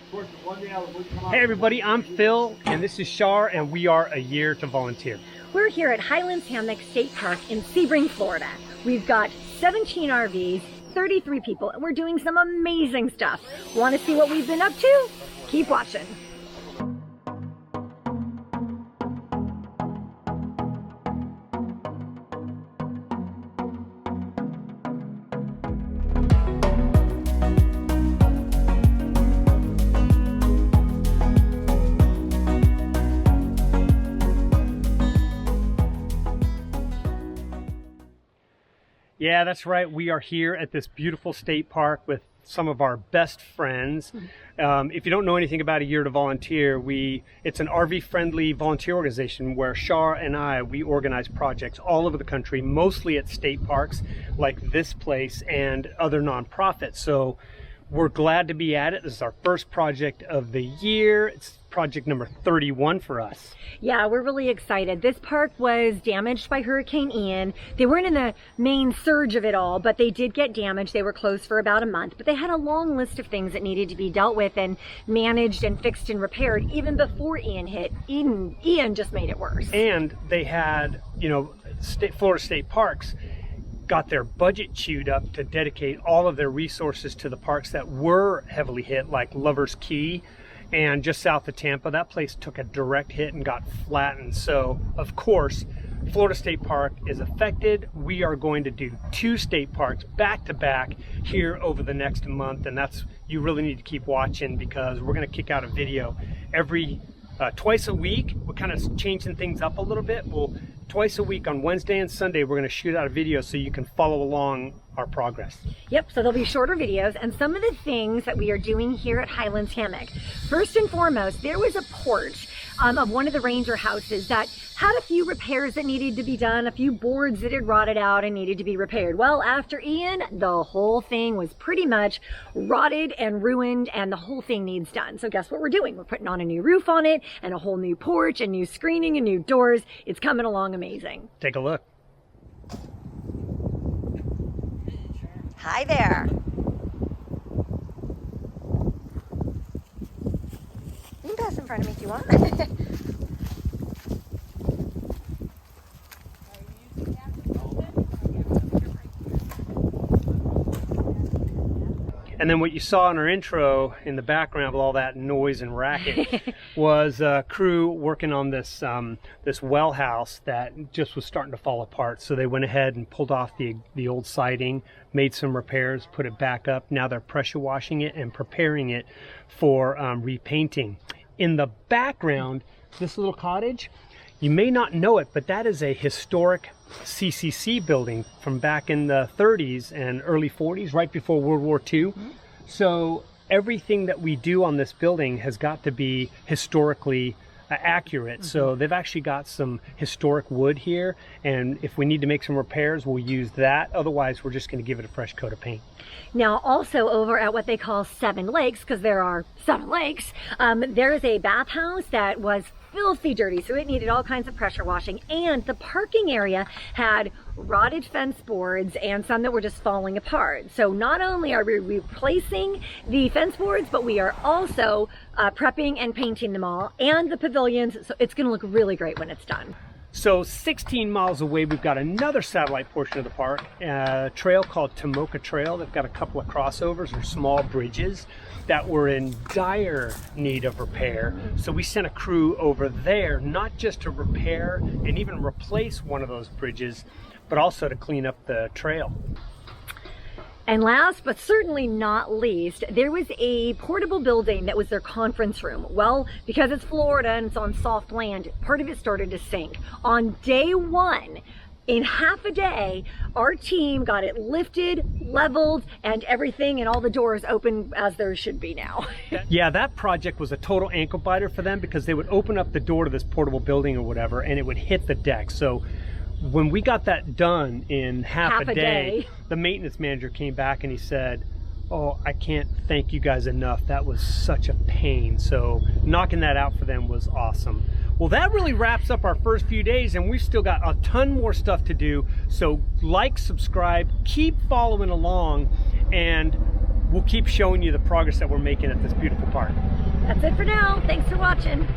Hey everybody, I'm Phil and this is Shar and we are A Year to Volunteer. We're here at Highlands Hammock State Park in Sebring, Florida. We've got 17 RVs, 33 people, and we're doing some amazing stuff. Want to see what we've been up to? Keep watching. Yeah, that's right. We are here at this beautiful state park with some of our best friends. If you don't know anything about A Year to Volunteer, it's an RV-friendly volunteer organization where Shar and we organize projects all over the country, mostly at state parks like this place and other nonprofits. So we're glad to be at it. This is our first project of the year. It's project number 31 for us. Yeah, we're really excited. This park was damaged by Hurricane Ian. They weren't in the main surge of it all, but they did get damaged. They were closed for about a month, but they had a long list of things that needed to be dealt with and managed and fixed and repaired even before Ian hit. Ian just made it worse. And they had, Florida State Parks got their budget chewed up to dedicate all of their resources to the parks that were heavily hit, like Lover's Key and just south of Tampa. That place took a direct hit and got flattened. So of course Florida State Park is affected. We are going to do 2 state parks back to back here over the next month, and you really need to keep watching because we're going to kick out a video every twice a week. We're kind of changing things up a little bit. Twice a week on Wednesday and Sunday, we're going to shoot out a video so you can follow along our progress. Yep, so there'll be shorter videos and some of the things that we are doing here at Highlands Hammock. First and foremost, there was a porch of one of the ranger houses that had a few repairs that needed to be done, a few boards that had rotted out and needed to be repaired. Well, after Ian, the whole thing was pretty much rotted and ruined and the whole thing needs done. So guess what we're doing? We're putting on a new roof on it and a whole new porch and new screening and new doors. It's coming along amazing. Take a look. Hi there. You can pass in front of me if you want. And then what you saw in our intro in the background with all that noise and racket was a crew working on this this well house that just was starting to fall apart. So they went ahead and pulled off the old siding, made some repairs, put it back up. Now they're pressure washing it and preparing it for repainting. In the background, this little cottage, you may not know it, but that is a historic CCC building from back in the 30s and early 40s, right before World War II. So everything that we do on this building has got to be historically accurate. So they've actually got some historic wood here, and if we need to make some repairs, we'll use that. Otherwise, we're just going to give it a fresh coat of paint. Now, also over at what they call Seven Lakes, because there are 7 lakes, there is a bathhouse that was filthy dirty, so it needed all kinds of pressure washing, and the parking area had rotted fence boards and some that were just falling apart. So not only are we replacing the fence boards, but we are also prepping and painting them all, and the pavilions, so it's going to look really great when it's done. So 16 miles away, we've got another satellite portion of the park, a trail called Tomoka Trail. They've got a couple of crossovers or small bridges that were in dire need of repair. So we sent a crew over there, not just to repair and even replace one of those bridges, but also to clean up the trail. And last but certainly not least, there was a portable building that was their conference room. Well, because it's Florida and it's on soft land, part of it started to sink. On day 1, in half a day, our team got it lifted, leveled, and everything, and all the doors open as there should be now. Yeah, that project was a total ankle biter for them because they would open up the door to this portable building or whatever, and it would hit the deck. So when we got that done in half a day, the maintenance manager came back and he said, "Oh, I can't thank you guys enough. That was such a pain." So knocking that out for them was awesome. Well, that really wraps up our first few days, and we've still got a ton more stuff to do. So like, subscribe, keep following along, and we'll keep showing you the progress that we're making at this beautiful park. That's it for now. Thanks for watching.